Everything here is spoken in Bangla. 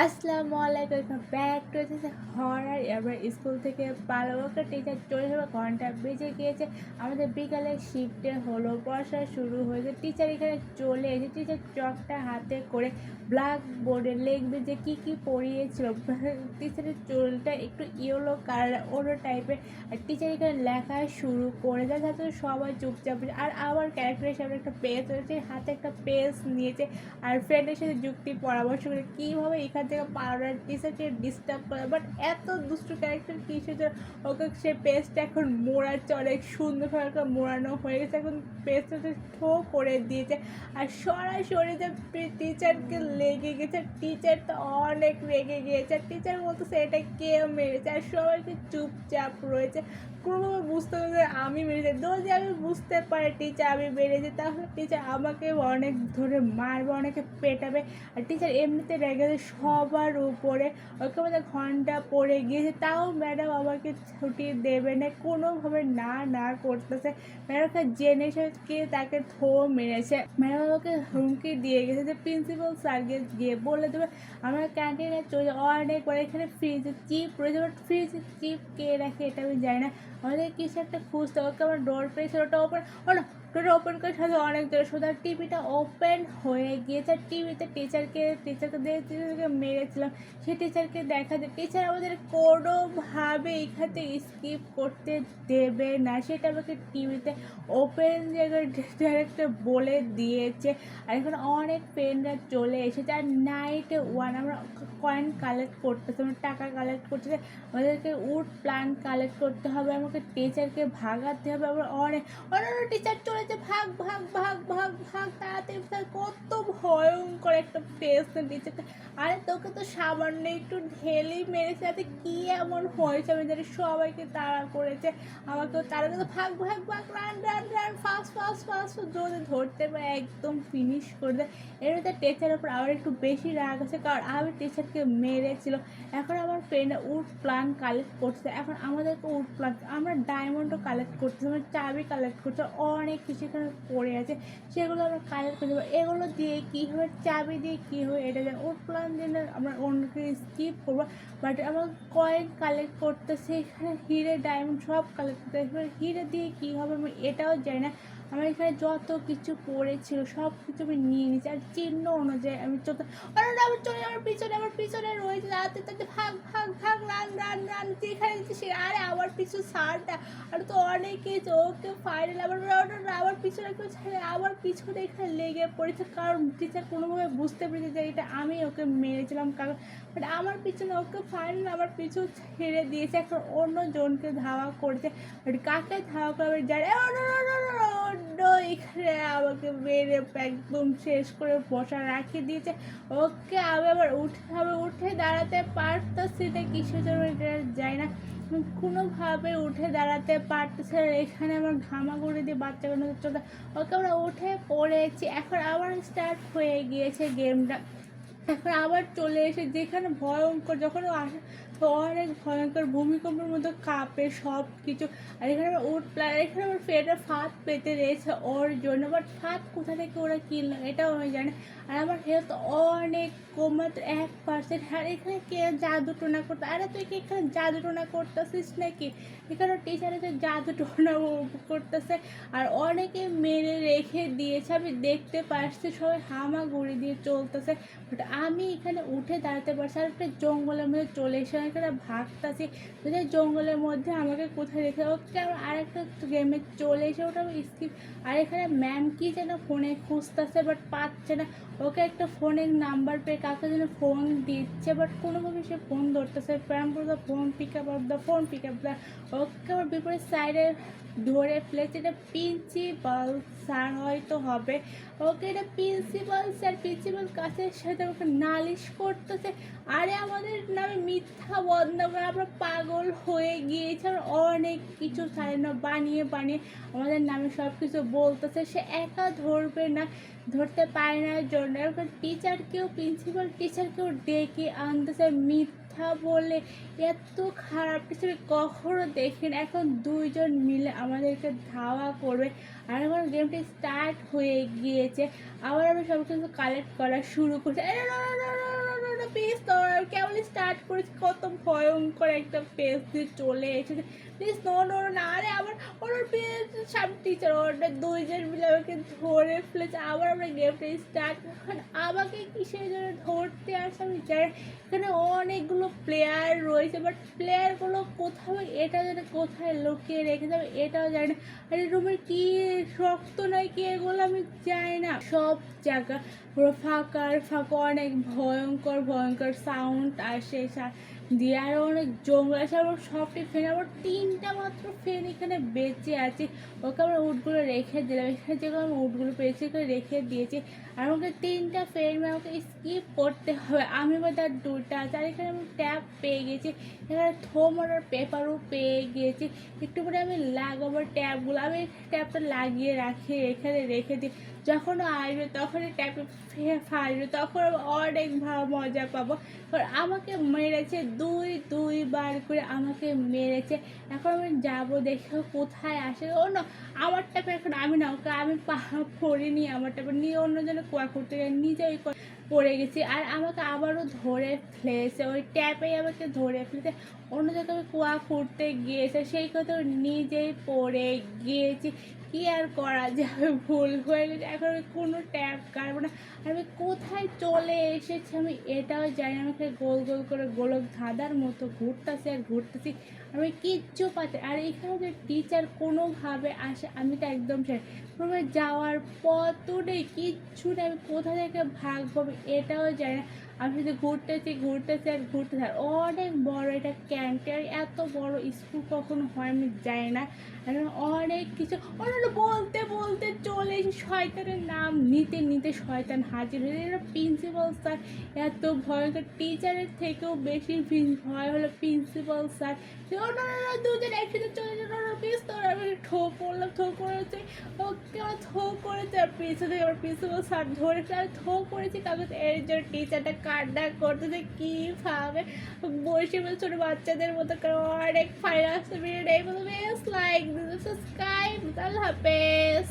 আসসালামু আলাইকুম, ব্যাক টু হরার। এবার স্কুল থেকে পালাবো, টিচার চলে যাবে, ঘন্টা বেজে গিয়েছে। আমাদের বিকালে শিফটে হলো, পড়াশোনা শুরু হয়েছে। টিচার এখানে চলে এসে টিচার চকটা হাতে করে ব্ল্যাক বোর্ডে লিখবে যে কী কী পড়িয়েছিল। টিচারের চুলটা একটু ইয়েলো কালার অন্য টাইপের, আর টিচার এখানে লেখা শুরু করে দেয় যাতে সবাই চুপচাপ। আর আমার ক্যারেক্টারের সামনে একটা পেজ রয়েছে, হাতে একটা পেজ নিয়েছে আর ফ্রেন্ডের সাথে যুক্তি পরামর্শ করে কীভাবে এখান থেকে পাড়ার টিচারকে ডিস্টার্ব করে। বাট এত দুষ্টু ক্যারেক্টার কিছু যে ওকে সে পেজটা এখন মোড়াচ্ছে, অনেক সুন্দরভাবে মোড়ানো হয়ে গেছে। এখন পেজটা ঠো করে দিয়েছে আর সরাসরি যে টিচারকে লেগে গেছে। টিচার তো অনেক রেগে গিয়েছে, টিচার বলতেছে এটা কে মেরেছে, আর সবাইকে চুপচাপ রয়েছে। কোনোভাবে বুঝতে হবে আমি মেরেছি, যদি আমি বুঝতে পারি টিচার আমি মেরেছি, তাহলে টিচার আমাকে অনেক ধরে মারবে, অনেকে পেটাবে। আর টিচার এমনিতে রেগে সবার উপরে, ওকে আমাদের ঘন্টা পড়ে গিয়েছে, তাও ম্যাডাম আমাকে ছুটি দেবে না, কোনোভাবে না না করতেছে। ম্যাডামকে জেনে কে তাকে থো মেরেছে। ম্যাডাম আমাকে হুমকি দিয়ে গেছে যে প্রিন্সিপাল স্যারকে গিয়ে বলে দেবে আমার ক্যান্টিনে চলে অনেক পরে এখানে ফ্রিজে চিপ রয়েছে। বাট ফ্রিজে চিপ কে রাখে এটা আমি জানি না, আমাদের কিছু একটা খুঁজতে। ওকে আমার ডোর পেয়েছে, ওটা ওপেন হলো, ডোরটা ওপেন করে সাথে অনেক জোরে সোজা টিভিটা ওপেন হয়ে গিয়েছে। টিভিতে টিচারকে মেরেছিলাম, সেই টিচারকে দেখা যায়। টিচার আমাদের কোনোভাবে এখান থেকে স্কিপ করতে দেবে না, সেটা আমাকে টিভিতে ওপেন জায়গায় ডাইরেক্টর বলে দিয়েছে। আর এখন অনেক ফ্রেন্ডরা চলে এসেছে। আর নাইটে ওয়ান আমরা কয়েন কালেক্ট করতেছে, আমরা টাকা কালেক্ট করতেছে। আমাদেরকে উড প্ল্যান্ট কালেক্ট করতে হবে, আমাকে টিচারকে ভাগাতে হবে। আমরা অনেক অন্য টিচার চলেছে, ভাগ ভাগ ভাগ ভাগ ভাগ তাড়াতাড়ি। কত ভয়ঙ্কর একটা ফেস না টিচারটা। আরে তোকে তো সামান্য একটু ঢেলেই মেরেছে, তাতে কি এমন হয়েছে আমি জানি। সবাইকে তাড়া করেছে, আমাকেও তাড়া করে ভাগ ভাগ ভাগ, run run run, fast fast fast, যদি ধরতে পারে একদম ফিনিশ করে দেয়। এমনিতে টিচারের উপর আবার একটু বেশি রাগ আছে, কারণ আমি টিচারকে মেরেছিল। এখন আমার ফ্রেন্ড উড প্ল্যান কালেক্ট করছে, এখন আমাদেরকে উড প্ল্যান, আমরা ডায়মন্ডও কালেক্ট করতেছি, আমরা চাবি কালেক্ট করছি, অনেক কিছু এখানে পড়ে আছে, সেগুলো আমরা কালেক্ট করতে পারি। এগুলো দিয়ে কী হবে, চাবি দিয়ে কী হবে এটা যায়। উড প্ল্যান দিয়ে আমরা অন্যকে স্কিপ করবো। বাট আমার কয়েন কালেক্ট করতেছে, এখানে হিরে ডায়মন্ড সব কালেক্ট করতে। এবার হিরে দিয়ে কী হবে আমি এটাও জানি না। আমার এখানে যত কিছু পড়েছিল সব কিছু আমি নিয়ে নিয়েছি, আর চিহ্ন অনুযায়ী আমি চলতে। আমার চলে, আমার পিছনে রয়েছে, তাতে তাতে ভাগ ভাগ ভাগ, রান রান রান, যেখানে সে। আরে আমার পিছু সারটা, আর তো অনেকে ওকে ফাইনাল আমার পিছনে কেউ ছাড়ে, আমার পিছনে এখানে লেগে পড়েছে। কারণ টিচার কোনোভাবে বুঝতে পেরেছে যে এটা আমি ওকে মেরেছিলাম, কারণ বাট আমার পিছনে ওকে ফাইনাল আমার পিছু ছেড়ে দিয়েছে। এখন অন্য জনকে ধাওয়া করছে, বাট কাকে ধাওয়া করবে জানে। এখানে আমাকে মেরে একদম শেষ করে বসা রাখিয়ে দিয়েছে। ওকে আমি আবার উঠে দাঁড়াতে পারতেছি না, কিসের জন্য এটা যায় না, কোনোভাবে উঠে দাঁড়াতে পারতেছে। এখানে আমার ঘামাগুড়ি দিয়ে বাচ্চাগুলো চলতে, ওকে আমরা উঠে পড়েছি। এখন আবার স্টার্ট হয়ে গিয়েছে গেমটা। এখন আবার চলে এসে যেখানে ভয়ঙ্কর, যখন আসে তো অনেক ভয়ঙ্কর ভূমিকম্পের মতো কাঁপে সব কিছু। আর এখানে আমার এখানে আমার ফেটে ফাঁদ পেতে রয়েছে ওর জন্য। বাট ফাঁদ কোথা থেকে ওরা কিনলো এটাও আমি জানি। আর আমার হেলথ অনেক কম, মাত্র 1%। আর এখানে কে জাদু টোনা করতে, আরে তুই কি এখানে জাদু টোনা করতেছিস নাকি? এখানে টিচারে যে জাদু টোনা করতেছে, আর অনেকে মেরে রেখে দিয়েছে, আমি দেখতে পাচ্ছি সবাই হামাগুড়ি দিয়ে চলতেছে। বাট আমি এখানে উঠে দাঁড়াতে পারছি। আর একটা জঙ্গলের মধ্যে চলে এসে এখানে ভাগতাছি, যদি জঙ্গলের মধ্যে আমাকে কোথায় রেখে ওকে আমার আরেকটা গেমে চলে এসে ওটা আমি স্কিপ। আর এখানে ম্যাম কি যেন ফোনে খুঁজতেছে, বাট পাচ্ছে না। ওকে একটা ফোনের নাম্বার পেয়ে কাকে যেন ফোন দিচ্ছে, বাট কোনোভাবে সে ফোন ধরতেছে। প্যাম করে the phone pick up the phone pick up the. Okay আমার বিপরীত সাইডে ধরে ফেলেছে, এটা প্রিন্সিপাল স্যার হয়তো হবে। ওকে এটা প্রিন্সিপাল কাছের সাথে ওকে নালিশ করতেছে। আরে আমাদের নামে মিথ্যা বদনাম করে আমরা পাগল হয়ে গিয়েছি। আমরা অনেক কিছু সাইনা বানিয়ে বানিয়ে আমাদের নামে সব কিছু বলতেছে। সে একা ধরবে না, ধরতে পারে না জন্য এখন প্রিন্সিপাল টিচারকেও ডেকে আনতেছে মিথ্যা বলে। এত খারাপ পৃথিবী কখনো দেখিনি। এখন দুইজন মিলে আমাদেরকে ধাওয়া করবে। আর এখন গেমটি স্টার্ট হয়ে গিয়েছে, আবার আমি সব কিছু কালেক্ট করা শুরু করছি। প্লিজ তোমরা স্টার্ট করেছি, কত ভয়ঙ্কর একটা পেজ দিয়ে চলে এসেছে। প্লিজ নো নো না, আরে আবার ওর সব টিচার ওদের দুইজন মিলে আমাকে ধরে ফেলেছে। আবার আমরা গেমটা স্টার্ট এখন আমাকে কিসের জন্য ধরতে আসে আমি জানি। এখানে অনেকগুলো প্লেয়ার রয়েছে, বাট প্লেয়ারগুলো কোথাও এটা জানে কোথায় লুকিয়ে রেখেছে আমি এটাও জানি না। আর রুমের কি রক্ত নয় কি এগুলো আমি জানি না। সব জায়গা পুরো ফাঁকা আর ফাঁকা, অনেক ভয়ঙ্কর ভয়ঙ্কর সাউন্ড আসে দিয়ে, আরও অনেক জঙ্গল আসে। আবার সবটি ফ্যান, আবার 3টা মাত্র ফ্যান এখানে বেঁচে আছে। ওকে আমরা উটগুলো রেখে দিলাম, এখানে যেগুলো আমি উটগুলো পেয়েছি এখানে রেখে দিয়েছি। আর আমাকে 3টা ফ্যান আমাকে স্কিপ করতে হবে। আমি বা তার 2টা আছে। আর এখানে আমি ট্যাপ পেয়ে গেছি, এখানে থোম আর পেপারও পেয়ে গিয়েছি। একটু পরে আমি লাগাবো ট্যাপগুলো, আমি ট্যাপটা লাগিয়ে রাখি এখানে রেখে দিই। যখন আসবে তখন ট্যাপে ফাঁসবে, তখন অনেক মজা পাবো। কারণ আমাকে মেরেছে দুইবার করে আমাকে মেরেছে। এখন আমি যাবো দেখে কোথায় আসে। ও না, আমার ট্যাপে এখন আমি না, ওকে আমি পড়িনি, আমার ট্যাপে নিয়ে অন্যজনে কুয়া করতে গিয়ে নিজেই পড়ে গেছি। আর আমাকে আবারও ধরে ফেলেছে, ওই ট্যাপেই আমাকে ধরে ফেলেছে। অন্য জায়গায় আমি কুয়া করতে গিয়েছে, সেই কথা নিজেই পড়ে গিয়েছি। কি আর করা যাবে, ভুল হয়ে গেছে। এখন আমি কোনো ট্যাপ কাটবো না। আমি কোথায় চলে এসেছি আমি এটাও জানি। আমাকে গোল গোল করে গোলক ধাঁধার মতো ঘুরতেছি আর ঘুরতেছি, আমি কিচ্ছু পাচ্ছি। আর এখানে যে টিচার কোনোভাবে আসে আমি তো একদম শেষ। প্রথমে যাওয়ার পথও নেই, কিচ্ছু নেই। আমি কোথা থেকে ভাগবো আমি এটাও জানি না। আমি শুধু ঘুরতেছি আর ঘুরতেছি। আর অনেক বড় এটা ক্যান্টিন, এত বড় স্কুল কখনো হয় আমি জানি না। এখন অনেক কিছু অন্য বলতে বলতে চলে এসে শয়তানের নাম নিতে নিতে শয়তান হাজির হয়ে যায়। প্রিন্সিপাল স্যার এত ভয়ঙ্কর, টিচারের থেকেও বেশি ভয় হলো প্রিন্সিপাল স্যার। দুজন একসাথে চলে যেত, প্লিজ তোর আমি ঠো করলাম, ঠো করেছে ওকে, আমার থো করেছে। আর পিছনে থেকে আমার প্রিন্সিপাল স্যার ধরে আমি থো করেছি, তারপর এর জন্য টিচারটা কান্না করতেছে কীভাবে বসে বসে ছোটো বাচ্চাদের মতো করে। অনেক ফাইন আসতে বেরিয়ে নেই, লাইক সাবস্ক্রাইব, আল্লাহ হাফেজ।